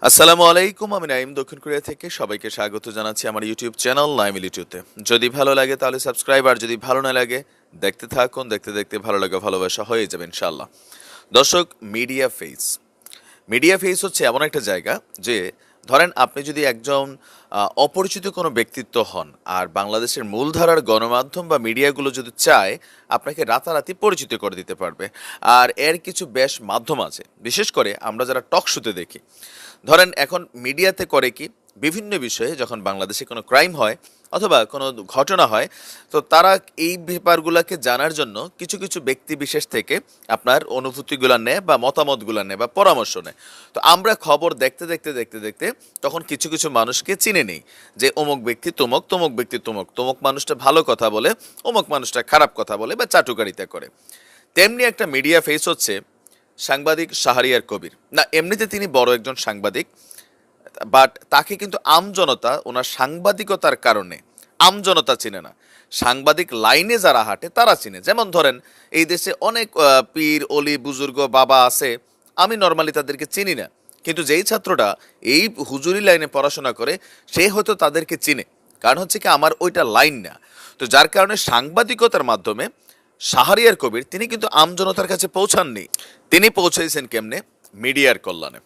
আসসালামু আলাইকুম, আমি নাইম দক্ষিণ কোরিয়া থেকে সবাইকে স্বাগত জানাচ্ছি আমার ইউটিউব চ্যানেল নাইম ইলিটুতে। যদি ভালো লাগে তাহলে সাবস্ক্রাইব, আর যদি ভালো না লাগে দেখতে থাকুন, দেখতে দেখতে ভালো লাগা ভালোবাসা হয়ে যাবে ইনশাল্লাহ। দর্শক, মিডিয়া ফেস হচ্ছে এমন একটা জায়গা যে ধরেন আপনি যদি একজন অপরিচিত কোনো ব্যক্তিত্ব হন, আর বাংলাদেশের মূলধারার গণমাধ্যম বা মিডিয়াগুলো যদি চায় আপনাকে রাতারাতি পরিচিত করে দিতে পারবে। আর এর কিছু বেশ মাধ্যম আছে, বিশেষ করে আমরা যারা টক শোতে দেখি। ধরেন এখন মিডিয়াতে করে কি, বিভিন্ন বিষয়ে যখন বাংলাদেশে কোনো ক্রাইম হয় অথবা কোনো ঘটনা হয়, তো তারা এই ব্যাপারগুলোকে জানার জন্য কিছু কিছু ব্যক্তি বিশেষ থেকে আপনার অনুভূতিগুলো নেয় বা মতামতগুলো নেয় বা পরামর্শ নেয়। তো আমরা খবর দেখতে দেখতে দেখতে দেখতে তখন কিছু কিছু মানুষকে চিনে নিই যে অমুক ব্যক্তি তমুক, তমুক ব্যক্তি তমুক, তমুক মানুষটা ভালো কথা বলে, অমুক মানুষটা খারাপ কথা বলে বা চাটুকারিতা করে। তেমনি একটা মিডিয়া ফেস হচ্ছে সাংবাদিক শাহরিয়ার কবির। না, এমনিতে তিনি বড় একজন সাংবাদিক, বাট তাকে কিন্তু আমজনতা ওনার সাংবাদিকতার কারণে আমজনতা চিনে না। সাংবাদিক লাইনে যারা হাঁটে তারা চিনে। যেমন ধরেন, এই দেশে অনেক পীর অলি বুজুর্গ বাবা আছে, আমি নর্মালি তাদেরকে চিনি না, কিন্তু যেই ছাত্রটা এই হুজুরি লাইনে পড়াশোনা করে সে হয়তো তাদেরকে চিনে, কারণ হচ্ছে কি আমার ওইটা লাইন না। তো যার কারণে সাংবাদিকতার মাধ্যমে শাহরিয়ার কবির তিনি কিন্তু আমজনতার কাছে পৌঁছাননি। তিনি পৌঁছেছেন কেমনে? মিডিয়ার কল্যাণে।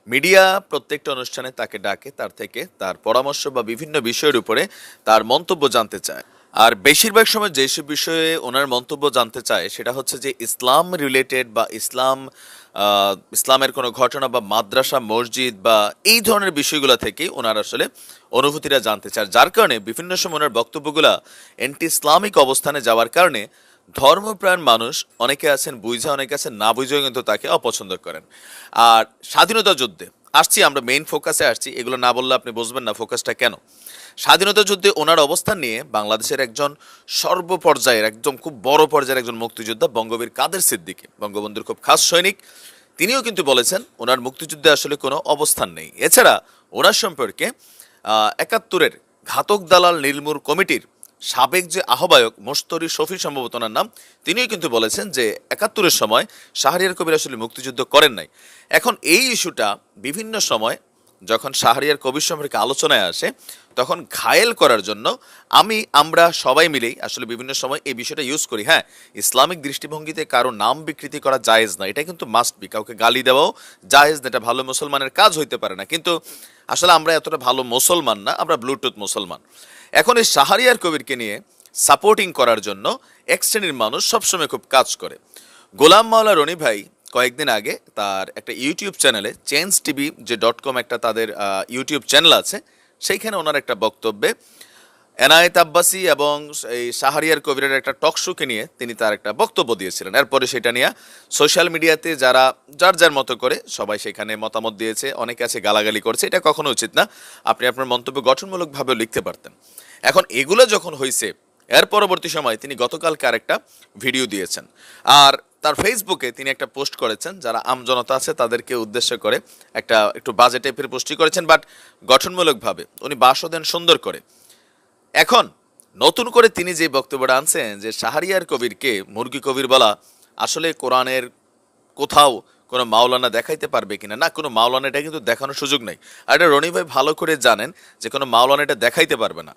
মিডিয়া প্রত্যেকটা অনুষ্ঠানে তাকে ডাকে, তার থেকে তার পরামর্শ বা বিভিন্ন বিষয়ের উপরে তার মন্তব্য জানতে চায়। আর বেশিরভাগ সময় যেসব বিষয়ে ওনার মন্তব্য জানতে চায় সেটা হচ্ছে যে ইসলাম রিলেটেড বা ইসলামের কোনো ঘটনা বা মাদ্রাসা মসজিদ বা এই ধরনের বিষয়গুলো থেকে ওনার আসলে অনুভূতিটা জানতে চায়। যার কারণে বিভিন্ন সময় ওনার বক্তব্যগুলা অ্যান্টি ইসলামিক অবস্থানে যাওয়ার কারণে ধর্মপ্রাণ মানুষ অনেকে আছেন বুঝা, অনেকে আছেন না বুঝেও কিন্তু তাকে অপছন্দ করেন। আর স্বাধীনতা যুদ্ধে আসছি, আমরা মেইন ফোকাসে আসছি, এগুলো না বললে আপনি বুঝবেন না ফোকাসটা কেন। স্বাধীনতা যুদ্ধে ওনার অবস্থান নিয়ে বাংলাদেশের একজন সর্বপর্যায়ের একদম খুব বড় পর্যায়ের একজন মুক্তিযোদ্ধা বঙ্গবীর কাদের সিদ্দিকী, বঙ্গবন্ধুর খুব খাস সৈনিক, তিনিও কিন্তু বলেছেন ওনার মুক্তিযুদ্ধে আসলে কোনো অবস্থান নেই। এছাড়া ওনার সম্পর্কে ৭১-এর ঘাতক দালাল নির্মূল কমিটির সাবেক যে আহ্বায়ক মোস্তরি শফি সম্ভবত ওনার নাম, তিনিও কিন্তু বলেছেন যে ৭১-এর সময় শাহরিয়ার কবির আসলে মুক্তিযুদ্ধ করেন নাই। এখন এই ইস্যুটা বিভিন্ন সময় যখন শাহরিয়ার কবির সম্পর্কে আলোচনায় আসে তখন ঘায়েল করার জন্য আমরা সবাই মিলেই আসলে বিভিন্ন সময় এই বিষয়টা ইউজ করি। হ্যাঁ, ইসলামিক দৃষ্টিভঙ্গিতে কারো নাম বিকৃতি করা জায়েজ না, এটা কিন্তু মাস্ট বি। কাউকে গালি দেওয়াও জায়েজ না, এটা ভালো মুসলমানের কাজ হইতে পারে না। কিন্তু আসলে আমরা এতটা ভালো মুসলমান না, আমরা ব্লুটুথ মুসলমান। এখন এই শাহরিয়ার কবিরকে নিয়ে সাপোর্টিং করার জন্য এক শ্রেণীর মানুষ সবসময় খুব কাজ করে। গোলাম মাওলা রনি ভাই কয়েকদিন আগে তার একটা ইউটিউব চ্যানেলে চেঞ্জ টিভি যে .com একটা তাদের ইউটিউব চ্যানেল আছে, সেইখানে ওনার একটা বক্তব্যে এনায়েত আব্বাসী এবং এই শাহরিয়ার কবিরের একটা টক শোকে নিয়ে তিনি তার একটা বক্তব্য দিয়েছিলেন। এরপরে সেটা নিয়ে সোশ্যাল মিডিয়াতে যারা যার যার মতো করে সবাই সেখানে মতামত দিয়েছে, অনেকে আছে গালাগালি করছে। এটা কখনো উচিত না, আপনি আপনার মন্তব্য গঠনমূলকভাবে লিখতে পারতেন। এখন এগুলো যখন হয়েছে, এর পরবর্তী সময় তিনি গতকালকে আরেকটা ভিডিও দিয়েছেন, আর তার ফেসবুকে তিনি একটা পোস্ট করেছেন, যারা আমজনতা আছে তাদেরকে উদ্দেশ্য করে একটু বাজে টাইপের পোস্টই করেছেন, বাট গঠনমূলকভাবে উনি বাসও দেন সুন্দর করে। এখন নতুন করে তিনি যে বক্তব্যটা আনছেন যে শাহরিয়ার কবিরকে মুরগি কবির বলা, আসলে কোরআনের কোথাও কোনো মাওলানা দেখাইতে পারবে কিনা? না, কোনো মাওলানা এটা কিন্তু দেখানোর সুযোগ নেই। আর এটা রনি ভাই ভালো করে জানেন যে কোনো মাওলানা এটা দেখাইতে পারবে না।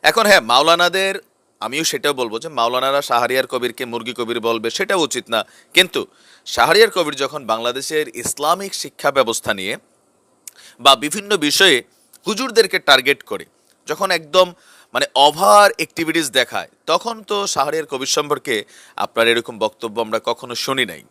এখন হ্যাঁ, মাওলানাদের আমিও সেটাও বলবো যে মাওলানারা শাহরিয়ার কবিরকে মুরগি কবির বলবে, সেটা উচিত না। কিন্তু শাহরিয়ার কবির যখন বাংলাদেশের ইসলামিক শিক্ষা ব্যবস্থা নিয়ে বা বিভিন্ন বিষয়ে হুজুরদেরকে টার্গেট করে যখন একদম মানে ওভার অ্যাক্টিভিটিস দেখায়, তখন তো শাহরিয়ার কবির সম্পর্কে আপনার এরকম বক্তব্য আমরা কখনো শুনি নাই।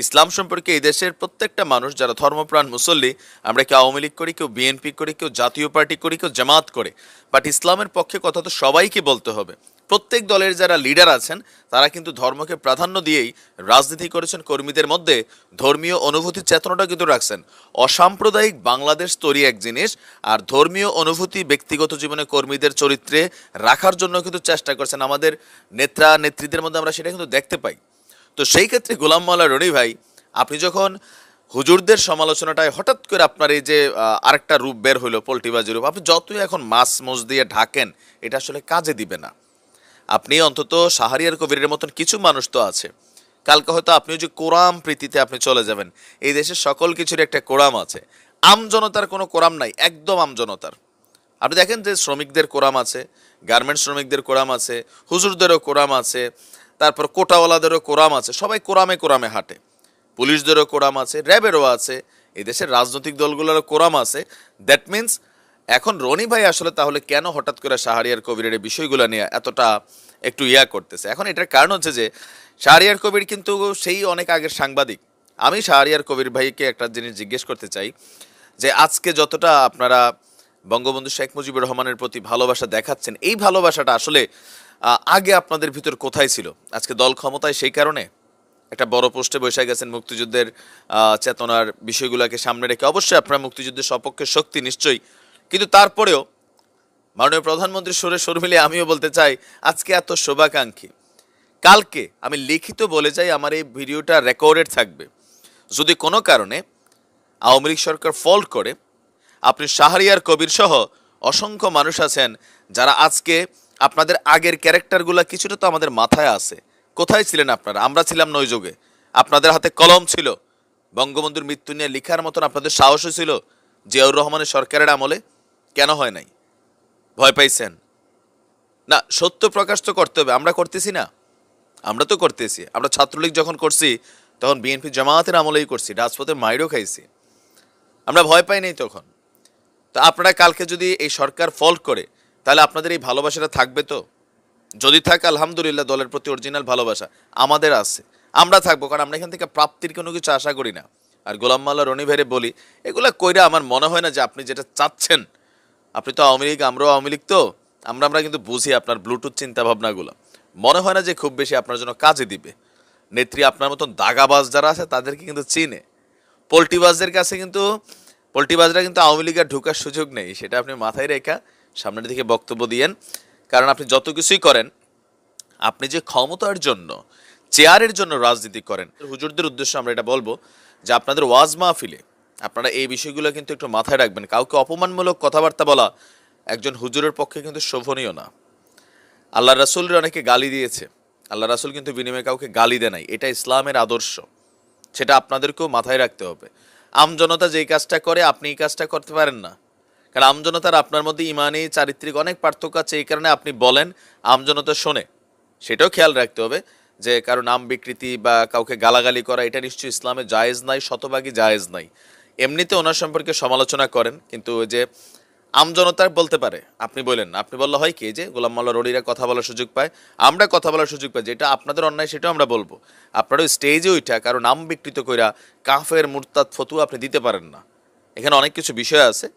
ইসলাম সম্পর্কে এই দেশের প্রত্যেকটা মানুষ যারা ধর্মপ্রাণ মুসল্লি, আমরা কেউ আওয়ামী লীগ করি, কেউ বিএনপি করি, কেউ জাতীয় পার্টি করি, কেউ জামাত করে, বাট ইসলামের পক্ষে কথা তো সবাইকে বলতে হবে। প্রত্যেক দলের যারা লিডার আছেন তারা কিন্তু ধর্মকে প্রাধান্য দিয়েই রাজনীতি করেছেন। কর্মীদের মধ্যে ধর্মীয় অনুভূতির চেতনাটা কিন্তু রাখছেন। অসাম্প্রদায়িক বাংলাদেশ তৈরি এক জিনিস, আর ধর্মীয় অনুভূতি ব্যক্তিগত জীবনে কর্মীদের চরিত্রে রাখার জন্য কিন্তু চেষ্টা করছেন। আমাদের নেত্রীদের মধ্যে আমরা সেটা কিন্তু দেখতে পাই। তো সেই ক্ষেত্রে গোলাম মাওলা রনি ভাই, আপনি যখন হুজুরদের সমালোচনাটায় হঠাৎ করে আপনার এই যে আরেকটা রূপ বের হইলো, পোল্টিবাজি রূপ, আপনি যতই এখন মাছ মোজ দিয়ে ঢাকেন, এটা আসলে কাজে দিবে না। আপনি অন্তত শাহরিয়ার কবিরের মতন কিছু মানুষ তো আছে, কালকে হয়তো আপনিও যে কোরআন প্রীতিতে আপনি চলে যাবেন। এই দেশের সকল কিছুর একটা কোরআন আছে, আমজনতার কোনো কোরাম নাই, একদম আমজনতার। আপনি দেখেন যে শ্রমিকদের কোরাম আছে, গার্মেন্টস শ্রমিকদের কোরাম আছে, হুজুরদেরও কোরাম আছে, তারপর কোটাওয়ালাদেরও কোরাম আছে, সবাই কোরামে কোরামে হাঁটে। পুলিশদেরও কোরাম আছে, র্যাবেরও আছে, এই দেশের রাজনৈতিক দলগুলোরও কোরাম আছে। দ্যাট মিনস এখন রনি ভাই আসলে তাহলে কেন হঠাৎ করে শাহরিয়ার কবিরের এই বিষয়গুলো নিয়ে এতটা একটু করতেছে? এখন এটার কারণ হচ্ছে যে শাহরিয়ার কবির কিন্তু সেই অনেক আগের সাংবাদিক। আমি শাহরিয়ার কবির ভাইকে একটা জিনিস জিজ্ঞেস করতে চাই যে আজকে যতটা আপনারা বঙ্গবন্ধু শেখ মুজিবুর রহমানের প্রতি ভালোবাসা দেখাচ্ছেন, এই ভালোবাসাটা আসলে আগে আপনাদের ভিতর কোথায় ছিল? আজকে দল ক্ষমতায় সেই কারণে একটা বড় পোস্টে বসে গেছেন মুক্তিযুদ্ধের চেতনার বিষয়গুলোকে সামনে রেখে। অবশ্যই আপনারা মুক্তিযুদ্ধের সপক্ষে শক্তি নিশ্চয়ই, কিন্তু তারপরেও মাননীয় প্রধানমন্ত্রী সুরে সুর মিলিয়ে আমিও বলতে চাই আজকে এত শুভাকাঙ্ক্ষী, কালকে আমি লিখিত বলে যাই, আমার এই ভিডিওটা রেকর্ডেড থাকবে। যদি কোনো কারণে আওয়ামী লীগ সরকার ফল্ট করে, আপনি শাহরিয়ার কবির সহ অসংখ্য মানুষ আছেন যারা আজকে আপনাদের আগের ক্যারেক্টারগুলো কিছুটা তো আমাদের মাথায় আছে। কোথায় ছিলেন আপনারা? আমরা ছিলাম নৈযোগে, আপনাদের হাতে কলম ছিল, বঙ্গবন্ধুর মৃত্যু নিয়ে লেখার মতন আপনাদের সাহসও ছিল জিয়াউর রহমানের সরকারের আমলে। কেন হয় নাই? ভয় পাইছেন না? সত্য প্রকাশ তো করতে হবে। আমরা করতেছি না? আমরা তো করতেছি। আমরা ছাত্রলীগ যখন করছি তখন বিএনপি জামায়াতের আমলেই করছি, রাজপথে মাইরও খাইছি, আমরা ভয় পাই নাই তখন। তো আপনারা কালকে যদি এই সরকার ফল্ট করে, তাহলে আপনাদের এই ভালোবাসাটা থাকবে তো? যদি থাকে আলহামদুলিল্লাহ, দলের প্রতি অরিজিনাল ভালোবাসা আমাদের আছে, আমরা থাকবো, কারণ আমরা এখান থেকে প্রাপ্তির কোনো কিছু আশা করি না। আর গোলাম মাল্লা রনি ভাইরে বলি, এগুলা কইরা আমার মনে হয় না যে আপনি যেটা চাচ্ছেন, আপনি তো আওয়ামী লীগ, আমরাও আওয়ামী লীগ, তো আমরা কিন্তু বুঝি আপনার ব্লুটুথ চিন্তা ভাবনাগুলো। মনে হয় না যে খুব বেশি আপনার জন্য কাজে দিবে। নেত্রী আপনার মতন দাগাবাজ যারা আছে তাদেরকে কিন্তু চিনে। পোল্টিবাজদের কাছে কিন্তু, পোল্টিবাজরা কিন্তু আওয়ামী লীগের ঢোকার সুযোগ নেই, সেটা আপনি মাথায় রেখা সামনের দিকে বক্তব্য দিয়েন। কারণ আপনি যত কিছুই করেন, আপনি যে ক্ষমতার জন্য, চেয়ারের জন্য রাজনীতি করেন, হুজুরদের উদ্দেশ্যে আমরা এটা বলবো যে আপনাদের ওয়াজ মাহফিলে আপনারা এই বিষয়গুলো কিন্তু একটু মাথায় রাখবেন। কাউকে অপমানমূলক কথাবার্তা বলা একজন হুজুরের পক্ষে কিন্তু শোভনীয় না। আল্লাহ রাসূলের অনেকে গালি দিয়েছে, আল্লাহ রাসূল কিন্তু বিনিময়ে কাউকে গালি দেয় নাই, এটা ইসলামের আদর্শ, সেটা আপনাদেরকেও মাথায় রাখতে হবে। আমজনতা যেই কাজটা করে আপনি এই কাজটা করতে পারেন না, কারণ আমজনতার আপনার মধ্যে ইমানি চারিত্রিক অনেক পার্থক্য আছে, এই কারণে আপনি বলেন, আমজনতা শোনে। সেটাও খেয়াল রাখতে হবে যে কারো নাম বিকৃতি বা কাউকে গালাগালি করা এটা নিশ্চয়ই ইসলামে জায়েজ নাই, শতভাগই জায়েজ নাই। এমনিতে ওনার সম্পর্কে সমালোচনা করেন, কিন্তু ওই যে আমজনতার বলতে পারে, আপনি বলেন না, আপনি বললে হয় কি যে গোলাম মাওলা রনিরা কথা বলার সুযোগ পায়, আমরা কথা বলার সুযোগ পাই, যেটা আপনাদের অন্যায় সেটাও আমরা বলবো। আপনারা ওই স্টেজে ওইটা কারো নাম বিকৃত কইরা কাফের মুরতাদ ফতুয়া আপনি দিতে পারেন না। এখানে অনেক কিছু বিষয় আছে।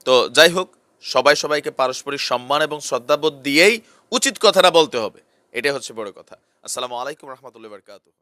তো যাই হোক, সবাই সবাইকে পারস্পরিক সম্মান এবং শ্রদ্ধাবোধ দিয়েই উচিত কথাটা বলতে হবে, এটাই হচ্ছে বড় কথা। আসসালামু আলাইকুম রহমতুল্লাহ বারকাতুহু।